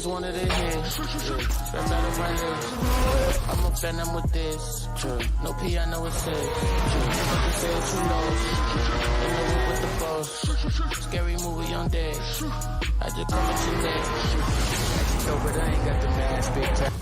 just wanted to hit. Straight out of my lips. I'm a phantom with this. True. No piano assist. True. Never say it too low. In the whip with the boss. Scary movie on deck. I just come at your neck. No, but I ain't got the mask. Big time.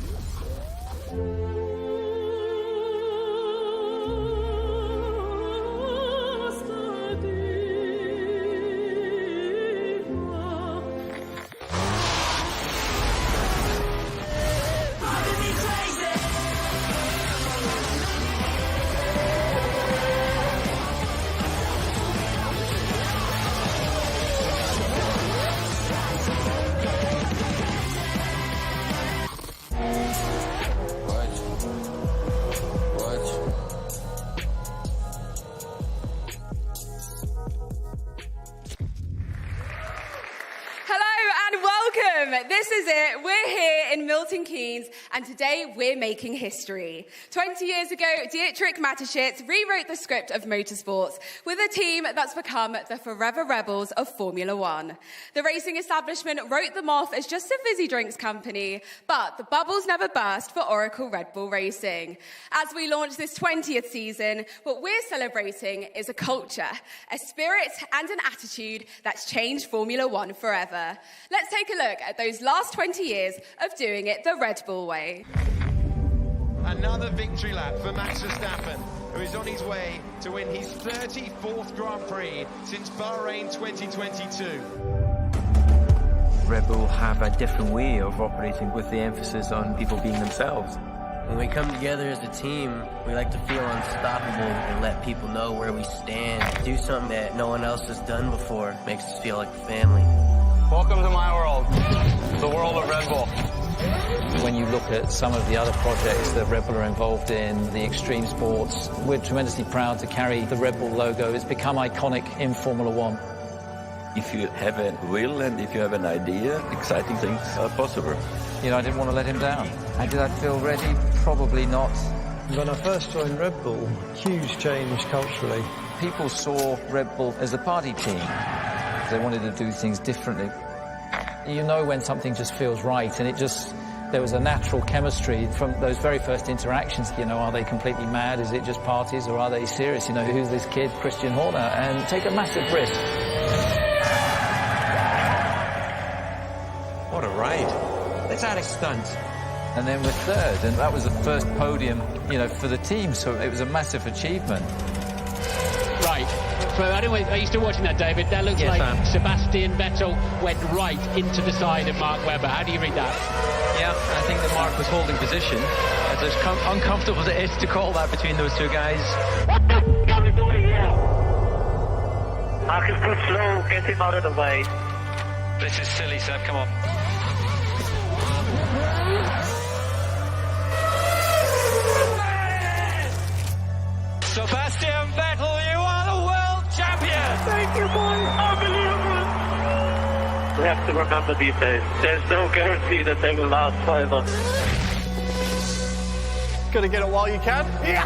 This is it. We're here in Milton Keynes, and today we're making history. 20 years ago, Dietrich Mateschitz rewrote the script of motorsports with a team that's become the forever rebels of Formula One. The racing establishment wrote them off as just a fizzy drinks company, but the bubbles never burst for Oracle Red Bull Racing. As we launch this 20th season, what we're celebrating is a culture, a spirit, and an attitude that's changed Formula One forever. Let's take a look at those last 20 years of doing it the Red Bull way. Another victory lap for Max Verstappen, who is on his way to win his 34th Grand Prix since Bahrain 2022. Red Bull have a different way of operating with the emphasis on people being themselves. When we come together as a team, we like to feel unstoppable and let people know where we stand. Do something that no one else has done before. Makes us feel like a family. Welcome to my world, the world of Red Bull. When you look at some of the other projects that Red Bull are involved in, the extreme sports, we're tremendously proud to carry the Red Bull logo. It's become iconic in Formula One. If you have a will and if you have an idea, exciting things are possible. You know, I didn't want to let him down. And did I feel ready? Probably not. When I first joined Red Bull, huge change culturally. People saw Red Bull as a party team. They wanted to do things differently. You know when something just feels right, and there was a natural chemistry from those very first interactions. You know, are they completely mad? Is it just parties, or are they serious? You know, who's this kid, Christian Horner? And take a massive risk. What a ride. Let's add a stunt. And then we're third, and that was the first podium, you know, for the team, so it was a massive achievement. Right. Are you still watching that, David? That looks like Sebastian Vettel went right into the side of Mark Webber. How do you read that? Yeah, I think that Mark was holding position. As uncomfortable as it is to call that between those two guys. What the f*** are we doing here? Mark is too slow. Get him out of the way. This is silly, Seb. Come on. Sebastian Vettel, you are the world champion! Thank you, boy! Unbelievable! We have to remember these days, there's no guarantee that they will last forever. Gonna get it while you can? Yeah!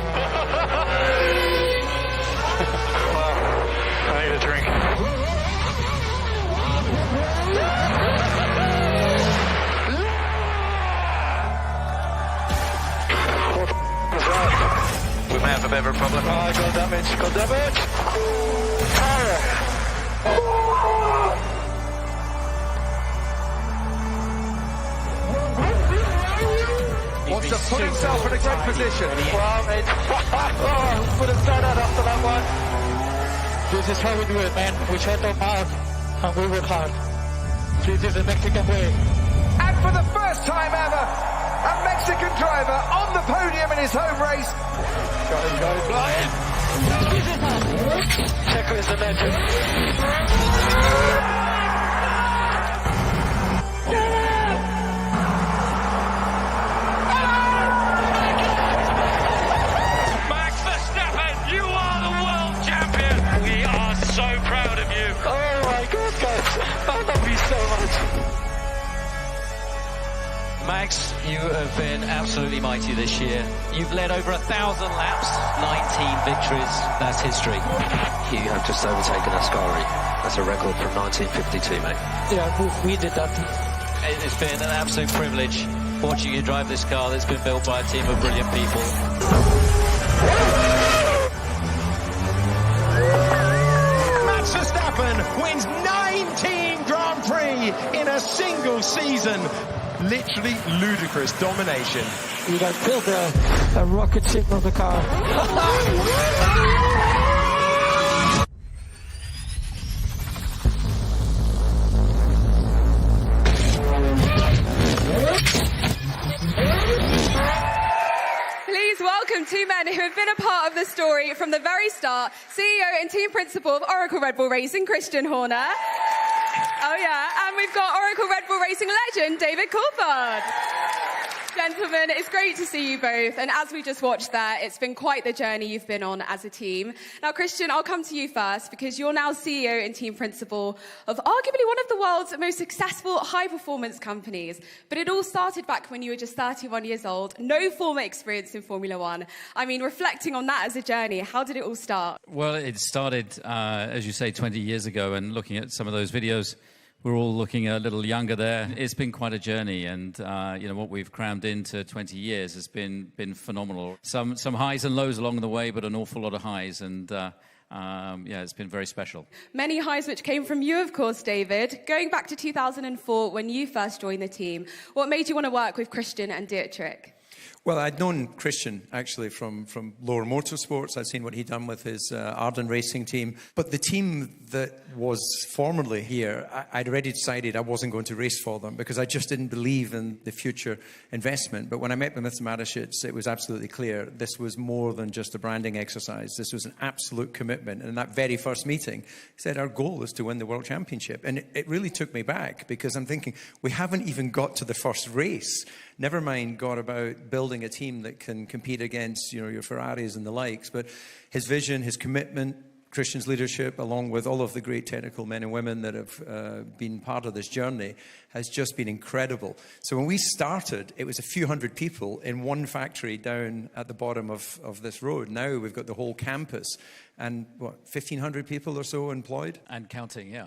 Well, I need a drink. We may have a bit of a problem. Oh, got damage, got damage! Wants to put himself in a great position. Put him down after that one. This is how we do it, man. We shut them out and we work hard. This is the Mexican way. And for the first time ever, a Mexican driver on the podium in his home race. Got him blind. Checo is the legend. Max Verstappen, you are the world champion! We are so proud of you. Oh my God, guys. I love you so much. Max, you have been absolutely mighty this year. You've led over 1,000 laps, 19 victories. That's history. You have just overtaken Ascari. That's a record from 1952, mate. Yeah, we did that. It's been an absolute privilege watching you drive this car that's been built by a team of brilliant people. Max Verstappen wins 19 Grand Prix in a single season. Literally ludicrous domination. You got built a rocket ship of the car. Please welcome two men who have been a part of the story from the very start. CEO and team principal of Oracle Red Bull Racing, Christian Horner. Oh yeah, and we've got Oracle Red Bull Racing legend, David Coulthard. Gentlemen, it's great to see you both. And as we just watched there, it's been quite the journey you've been on as a team. Now, Christian, I'll come to you first because you're now CEO and team principal of arguably one of the world's most successful high-performance companies. But it all started back when you were just 31 years old, no former experience in Formula One. I mean, reflecting on that as a journey, how did it all start? Well, it started, as you say, 20 years ago, and looking at some of those videos, we're all looking a little younger there. It's been quite a journey, and you know what we've crammed into 20 years has been phenomenal. Some highs and lows along the way, but an awful lot of highs, and yeah, it's been very special. Many highs which came from you, of course, David. Going back to 2004, when you first joined the team, what made you want to work with Christian and Dietrich? Well, I'd known Christian, actually, from Lower Motorsports. I'd seen what he'd done with his Arden Racing team. But the team that was formerly here, I'd already decided I wasn't going to race for them because I just didn't believe in the future investment. But when I met with Mr. Mateschitz, it was absolutely clear this was more than just a branding exercise. This was an absolute commitment. And in that very first meeting, he said, our goal is to win the World Championship. And it really took me back because I'm thinking, we haven't even got to the first race. Never mind got about building a team that can compete against, you know, your Ferraris and the likes. But his vision, his commitment, Christian's leadership, along with all of the great technical men and women that have been part of this journey, has just been incredible. So when we started, it was a few hundred people in one factory down at the bottom of this road. Now we've got the whole campus and, what, 1,500 people or so employed? And counting, yeah.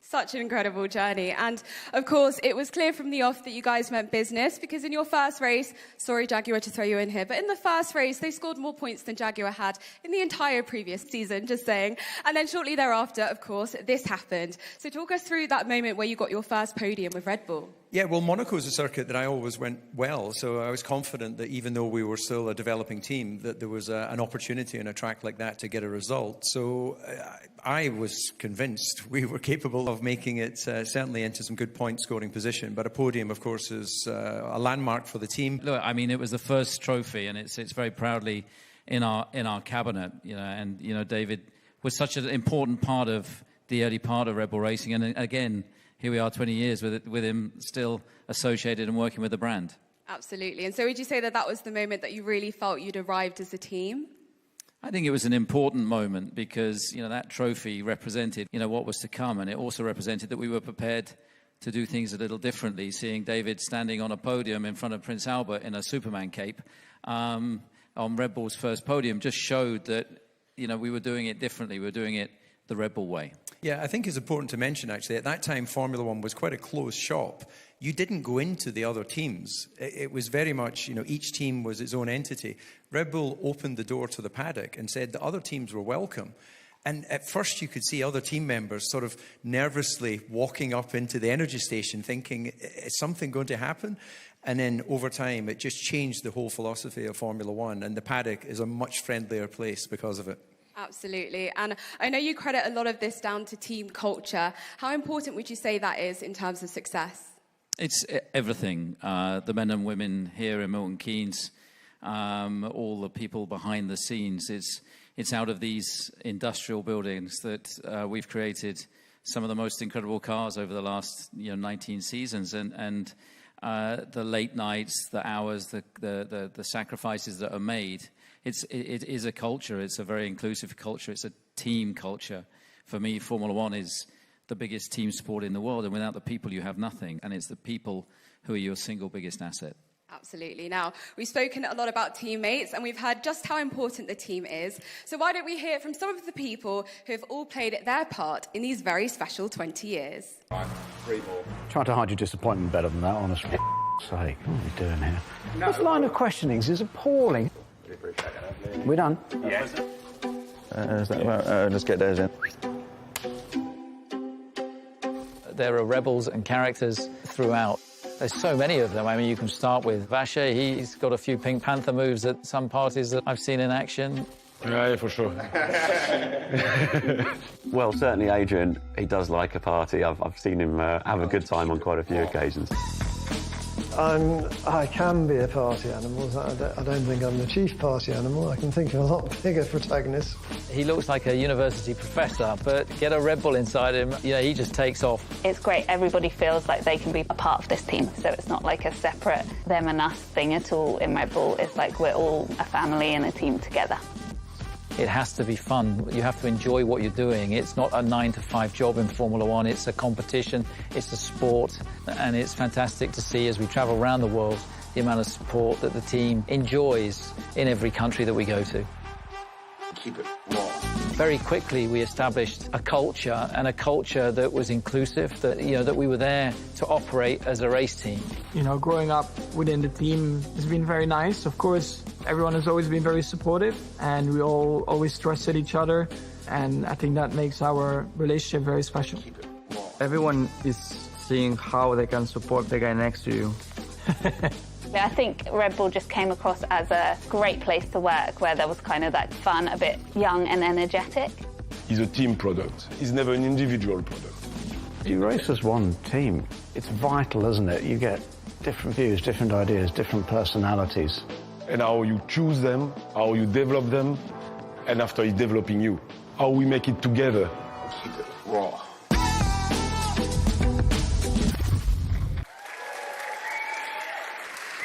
Such an incredible journey. And of course, it was clear from the off that you guys meant business because in your first race, sorry, Jaguar, to throw you in here, but in the first race, they scored more points than Jaguar had in the entire previous season, just saying. And then shortly thereafter, of course, this happened. So talk us through that moment where you got your first podium with Red Bull. Yeah, well, Monaco is a circuit that I always went well, so I was confident that even though we were still a developing team, that there was an opportunity on a track like that to get a result. So I was convinced we were capable of making it certainly into some good point-scoring position. But a podium, of course, is a landmark for the team. Look, I mean, it was the first trophy, and it sits very proudly in our cabinet. You know, and you know, David was such an important part of the early part of Red Bull Racing, and again, here we are 20 years with him still associated and working with the brand. Absolutely. And so would you say that that was the moment that you really felt you'd arrived as a team? I think it was an important moment because, you know, that trophy represented, you know, what was to come. And it also represented that we were prepared to do things a little differently. Seeing David standing on a podium in front of Prince Albert in a Superman cape on Red Bull's first podium just showed that, you know, we were doing it differently. We were doing it the Red Bull way. Yeah, I think it's important to mention, actually, at that time, Formula One was quite a closed shop. You didn't go into the other teams. It was very much, you know, each team was its own entity. Red Bull opened the door to the paddock and said the other teams were welcome. And at first you could see other team members sort of nervously walking up into the energy station thinking, is something going to happen? And then over time, it just changed the whole philosophy of Formula One. And the paddock is a much friendlier place because of it. Absolutely. And I know you credit a lot of this down to team culture. How important would you say that is in terms of success? It's everything. The men and women here in Milton Keynes, all the people behind the scenes. It's out of these industrial buildings that we've created some of the most incredible cars over the last 19 seasons. And the late nights, the hours, the sacrifices that are made. It is a culture. It's a very inclusive culture. It's a team culture. For me, Formula One is the biggest team sport in the world, and without the people, you have nothing. And it's the people who are your single biggest asset. Absolutely. Now, we've spoken a lot about teammates and we've heard just how important the team is. So why don't we hear from some of the people who have all played their part in these very special 20 years? Trying to hide your disappointment better than that, honestly. Sake, what are we doing here? This line of questionings is appalling. We done? Yes. Let's get those in. There are rebels and characters throughout. There's so many of them. I mean, you can start with Vache. He's got a few Pink Panther moves at some parties that I've seen in action. Yeah, for sure. Well, certainly Adrian, he does like a party. I've seen him have a good time on quite a few occasions. I can be a party animal. I don't think I'm the chief party animal. I can think of a lot bigger protagonists. He looks like a university professor, but get a Red Bull inside him, he just takes off. It's great. Everybody feels like they can be a part of this team, so it's not like a separate them and us thing at all in Red Bull. It's like we're all a family and a team together. It has to be fun. You have to enjoy what you're doing. It's not a 9-to-5 job in Formula One. It's a competition, it's a sport, and it's fantastic to see as we travel around the world the amount of support that the team enjoys in every country that we go to. Keep it raw. Very quickly, we established a culture, and a culture that was inclusive, that, that we were there to operate as a race team. Growing up within the team has been very nice. Of course, everyone has always been very supportive, and we all always trusted each other, and I think that makes our relationship very special. Everyone is seeing how they can support the guy next to you. I think Red Bull just came across as a great place to work, where there was kind of that fun, a bit young and energetic. He's a team product. He's never an individual product. You race as one team. It's vital, isn't it? You get different views, different ideas, different personalities. And how you choose them, how you develop them, and after he's developing you, how we make it together. Keep it raw.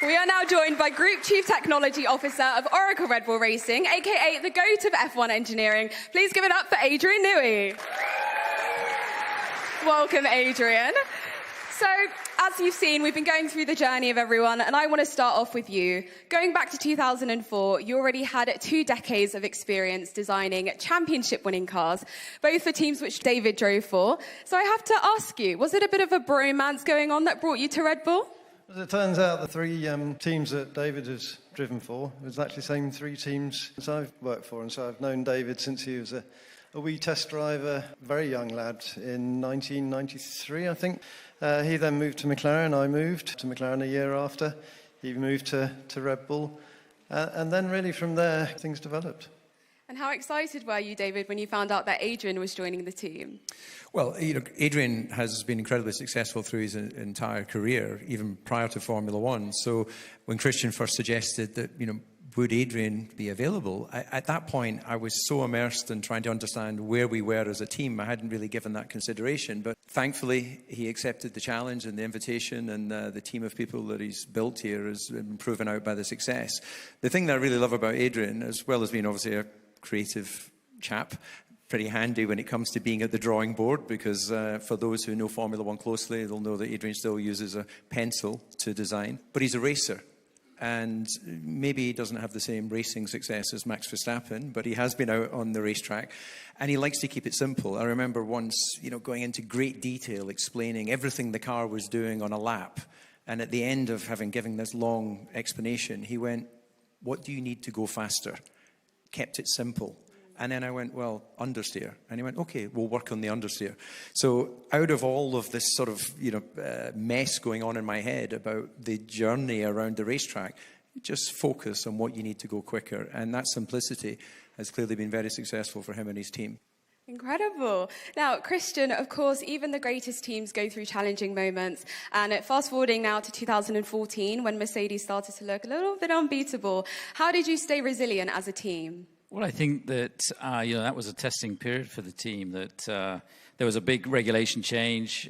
We are now joined by Group Chief Technology Officer of Oracle Red Bull Racing, aka the GOAT of F1 engineering. Please give it up for Adrian Newey. Welcome, Adrian. So, as you've seen, we've been going through the journey of everyone, and I want to start off with you. Going back to 2004, you already had 2 decades of experience designing championship-winning cars, both for teams which David drove for. So I have to ask you, was it a bit of a bromance going on that brought you to Red Bull? As it turns out, the 3 teams that David has driven for, it was actually the same 3 teams as I've worked for. And so I've known David since he was a wee test driver, very young lad, in 1993, I think. He then moved to McLaren. I moved to McLaren a year after. He moved to Red Bull. And then really from there, things developed. And how excited were you, David, when you found out that Adrian was joining the team? Well, Adrian has been incredibly successful through his entire career, even prior to Formula One. So when Christian first suggested that, would Adrian be available, at that point, I was so immersed in trying to understand where we were as a team. I hadn't really given that consideration. But thankfully, he accepted the challenge and the invitation, and the team of people that he's built here has been proven out by the success. The thing that I really love about Adrian, as well as being obviously a creative chap, pretty handy when it comes to being at the drawing board, because for those who know Formula One closely, they'll know that Adrian still uses a pencil to design. But he's a racer, and maybe he doesn't have the same racing success as Max Verstappen, but he has been out on the racetrack, and he likes to keep it simple. I remember once, going into great detail, explaining everything the car was doing on a lap, and at the end of having given this long explanation, he went, "What do you need to go faster?" Kept it simple. And then I went, well, understeer. And he went, okay, we'll work on the understeer. So out of all of this sort of, mess going on in my head about the journey around the racetrack, just focus on what you need to go quicker. And that simplicity has clearly been very successful for him and his team. Incredible. Now, Christian, of course, even the greatest teams go through challenging moments. And fast forwarding now to 2014, when Mercedes started to look a little bit unbeatable, how did you stay resilient as a team? Well, I think that, that was a testing period for the team, that there was a big regulation change.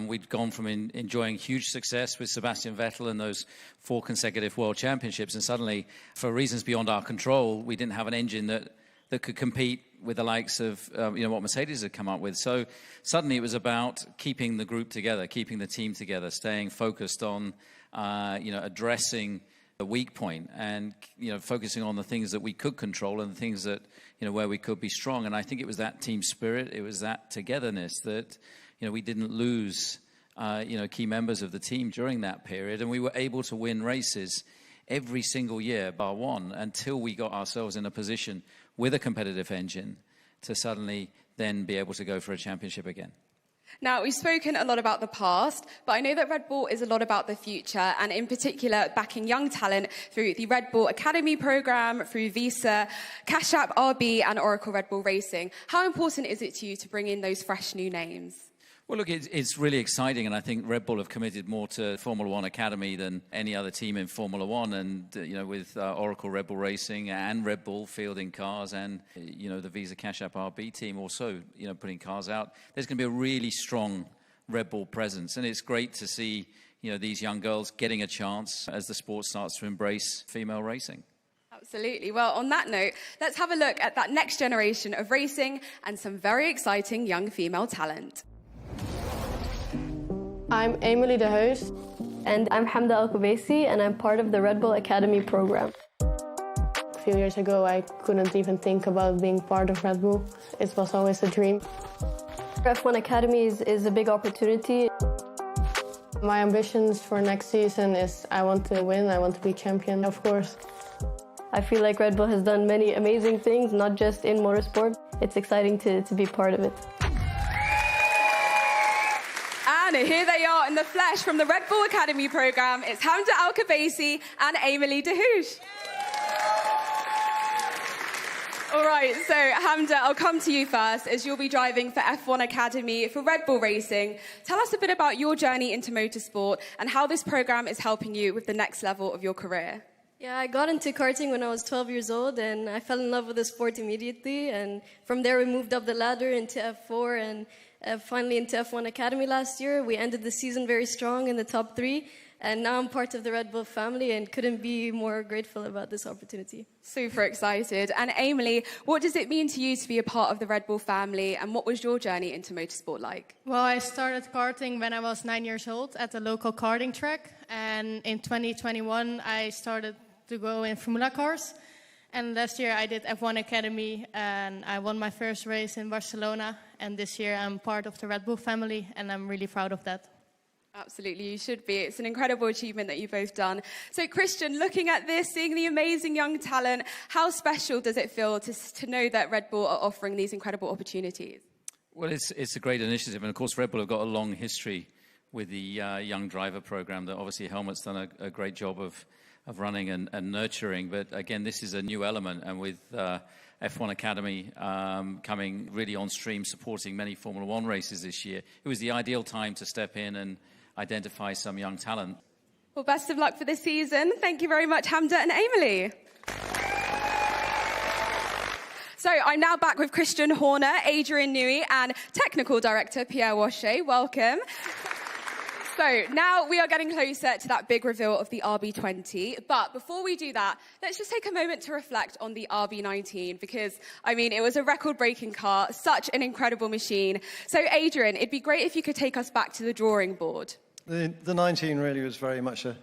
We'd gone from enjoying huge success with Sebastian Vettel and those 4 consecutive world championships. And suddenly, for reasons beyond our control, we didn't have an engine that could compete with the likes of what Mercedes had come up with. So suddenly it was about keeping the group together, keeping the team together, staying focused on addressing the weak point and focusing on the things that we could control and the things that where we could be strong. And I think it was that team spirit, it was that togetherness that we didn't lose key members of the team during that period, and we were able to win races every single year bar one until we got ourselves in a position with a competitive engine to suddenly then be able to go for a championship again. Now, we've spoken a lot about the past, but I know that Red Bull is a lot about the future, and in particular, backing young talent through the Red Bull Academy program, through Visa, Cash App, RB, and Oracle Red Bull Racing. How important is it to you to bring in those fresh new names? Well, look, it's really exciting, and I think Red Bull have committed more to Formula One Academy than any other team in Formula One. And, with Oracle Red Bull Racing and Red Bull fielding cars and, the Visa Cash App RB team also, putting cars out, there's going to be a really strong Red Bull presence. And it's great to see, these young girls getting a chance as the sport starts to embrace female racing. Absolutely. Well, on that note, let's have a look at that next generation of racing and some very exciting young female talent. I'm Emily de Heus. And I'm Hamda Al-Kubaisi, and I'm part of the Red Bull Academy program. A few years ago, I couldn't even think about being part of Red Bull. It was always a dream. F1 Academy is a big opportunity. My ambitions for next season is I want to win, I want to be champion, of course. I feel like Red Bull has done many amazing things, not just in motorsport. It's exciting to be part of it. And here they are in the flesh from the Red Bull Academy program. It's Hamda Al-Kubaisi and Emily de Heus. All right, so Hamda, I'll come to you first, as you'll be driving for F1 Academy for Red Bull Racing. Tell us a bit about your journey into motorsport and how this program is helping you with the next level of your career. Yeah, I got into karting when I was 12 years old, and I fell in love with the sport immediately. And from there, we moved up the ladder into F4 and finally into F1 Academy last year. We ended the season very strong in the top 3. And now I'm part of the Red Bull family and couldn't be more grateful about this opportunity. Super excited. And Emily, what does it mean to you to be a part of the Red Bull family, and what was your journey into motorsport like? Well, I started karting when I was 9 years old at the local karting track. And in 2021, I started to go in Formula cars. And last year I did F1 Academy and I won my first race in Barcelona. And this year I'm part of the Red Bull family and I'm really proud of that. Absolutely, you should be. It's an incredible achievement that you've both done. So Christian, looking at this, seeing the amazing young talent, how special does it feel to know that Red Bull are offering these incredible opportunities? Well, it's a great initiative. And of course, Red Bull have got a long history with the young driver program that obviously Helmut's done a great job of running and nurturing. But again, this is a new element, and with F1 Academy coming really on stream, supporting many Formula One races this year, it was the ideal time to step in and identify some young talent. Well, best of luck for this season. Thank you very much, Hamda and Emily. So I'm now back with Christian Horner, Adrian Newey, and Technical Director Pierre Wache. Welcome. So now we are getting closer to that big reveal of the RB20. But before we do that, let's just take a moment to reflect on the RB19 because, I mean, it was a record-breaking car, such an incredible machine. So, Adrian, it'd be great if you could take us back to the drawing board. The 19 really was very much an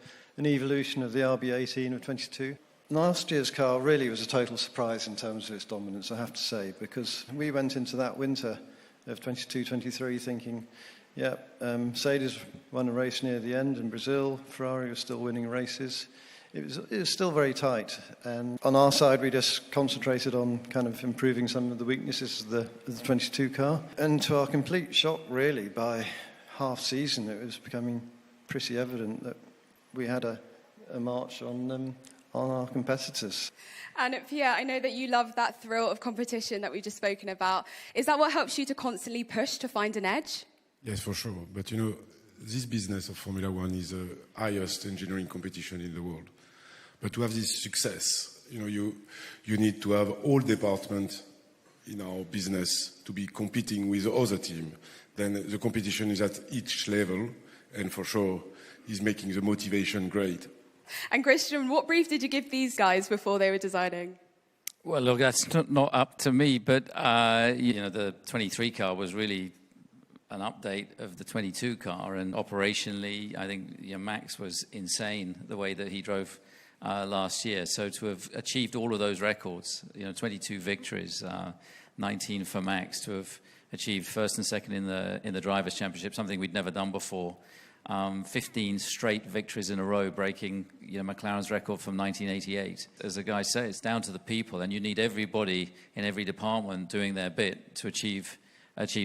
evolution of the RB18 of 22. Last year's car really was a total surprise in terms of its dominance, I have to say, because we went into that winter of 22-23 thinking, yeah, Mercedes won a race near the end in Brazil. Ferrari was still winning races. It was still very tight. And on our side, we just concentrated on kind of improving some of the weaknesses of the 22 car. And to our complete shock, really, by half season, it was becoming pretty evident that we had a march on our competitors. And Pierre, I know that you love that thrill of competition that we've just spoken about. Is that what helps you to constantly push to find an edge? Yes, for sure. But, you know, this business of Formula One is the highest engineering competition in the world. But to have this success, you know, you need to have all departments in our business to be competing with the other team. Then the competition is at each level, and for sure is making the motivation great. And Christian, what brief did you give these guys before they were designing? Well, look, that's not up to me, but the 23 car was really an update of the 22 car, and operationally, I think Max was insane the way that he drove last year. So to have achieved all of those records, 22 victories, 19 for Max, to have achieved first and second in the Drivers' Championship, something we'd never done before. 15 straight victories in a row, breaking McLaren's record from 1988. As the guys say, it's down to the people, and you need everybody in every department doing their bit to achieve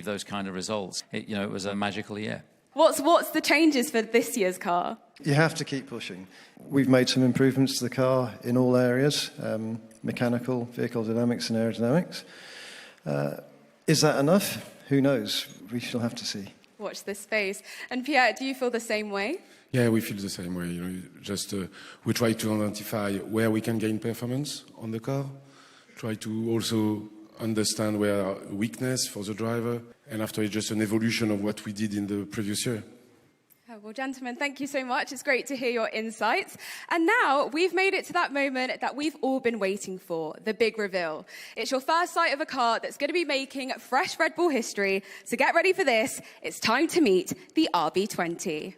those kind of results. It was a magical year. What's the changes for this year's car? You have to keep pushing. We've made some improvements to the car in all areas, mechanical, vehicle dynamics and aerodynamics. Is that enough? Who knows? We shall have to see. Watch this space. And Pierre, do you feel the same way? Yeah, we feel the same way. We try to identify where we can gain performance on the car, try to also understand where our weakness for the driver, and after it's just an evolution of what we did in the previous year. Well, gentlemen, thank you so much. It's great to hear your insights. And now we've made it to that moment that we've all been waiting for, the big reveal. It's your first sight of a car that's going to be making fresh Red Bull history. So get ready for this. It's time to meet the RB20.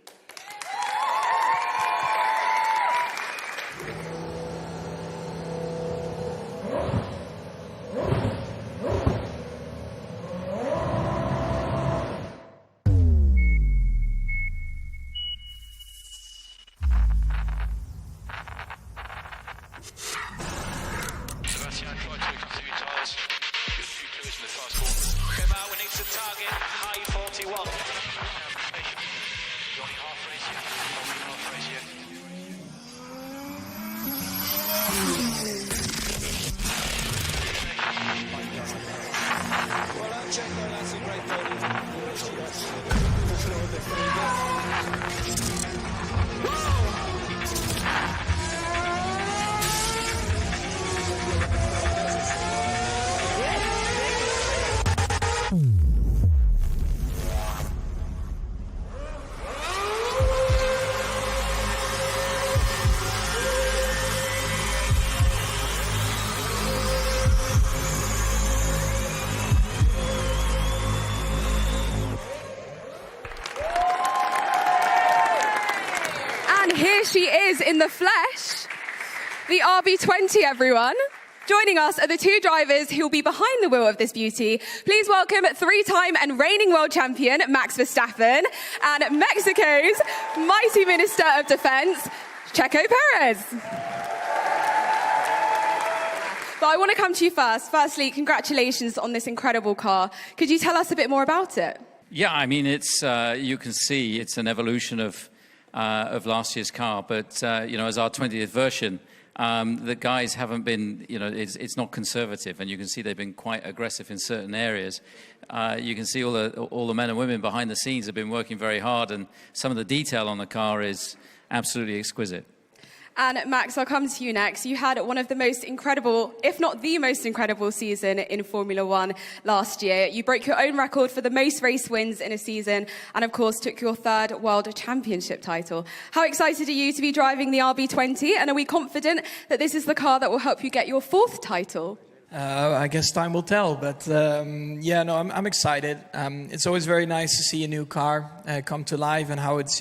She is in the flesh, the RB20, everyone. Joining us are the two drivers who will be behind the wheel of this beauty. Please welcome three-time and reigning world champion Max Verstappen and Mexico's mighty Minister of Defense, Checo Perez. But I want to come to you first. Firstly, congratulations on this incredible car. Could you tell us a bit more about it? Yeah, I mean, it's you can see it's an evolution of last year's car, but as our 20th version, the guys haven't been, it's not conservative, and you can see they've been quite aggressive in certain areas. You can see all the men and women behind the scenes have been working very hard, and some of the detail on the car is absolutely exquisite. And Max, I'll come to you next. You had one of the most incredible, if not the most incredible season in Formula One last year. You broke your own record for the most race wins in a season and, of course, took your third World Championship title. How excited are you to be driving the RB20? And are we confident that this is the car that will help you get your fourth title? I guess time will tell, but I'm excited. It's always very nice to see a new car come to life and how it's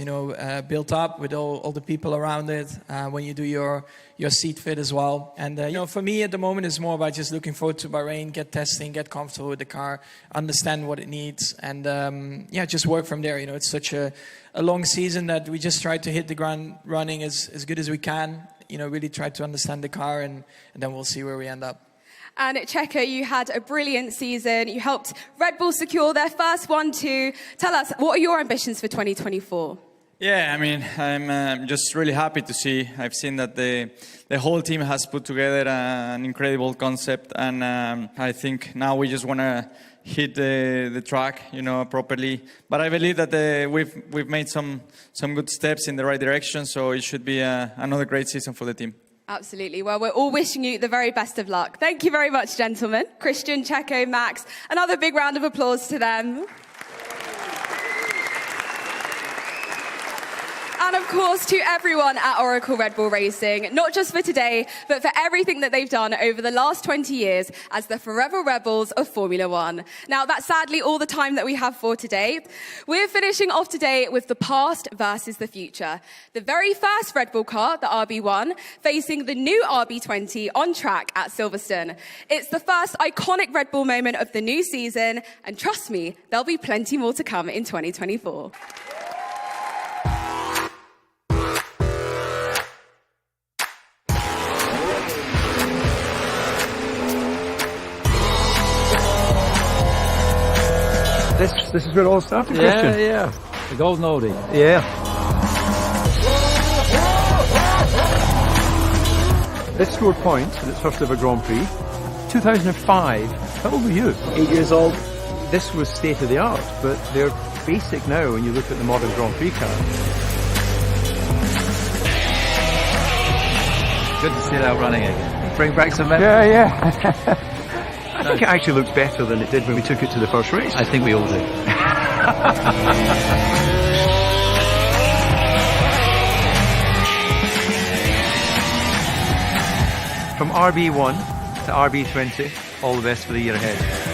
built up with all the people around it. When you do your seat fit as well, and for me at the moment it's more about just looking forward to Bahrain, get testing, get comfortable with the car, understand what it needs, and just work from there. It's such a long season that we just try to hit the ground running as good as we can. Really try to understand the car, and then we'll see where we end up. And Checo, you had a brilliant season. You helped Red Bull secure their first 1-2. Tell us, what are your ambitions for 2024? Yeah, I mean, I'm just really happy to see. I've seen that the whole team has put together an incredible concept, and I think now we just want to hit the track, properly. But I believe that we've made some good steps in the right direction, so it should be another great season for the team. Absolutely. Well, we're all wishing you the very best of luck. Thank you very much, gentlemen. Christian, Checo, Max, another big round of applause to them. And of course, to everyone at Oracle Red Bull Racing, not just for today, but for everything that they've done over the last 20 years as the forever rebels of Formula One. Now, that's sadly all the time that we have for today. We're finishing off today with the past versus the future. The very first Red Bull car, the RB1, facing the new RB20 on track at Silverstone. It's the first iconic Red Bull moment of the new season, and trust me, there'll be plenty more to come in 2024. This is where it all started, Christian. Yeah. The golden oldie. Yeah. This scored points in its first ever Grand Prix. 2005. How old were you? 8 years old. This was state of the art, but they're basic now when you look at the modern Grand Prix car. Good to see that running again. Bring back some memories. Yeah. I think it actually looks better than it did when we took it to the first race. I think we all do. From RB1 to RB20, all the best for the year ahead.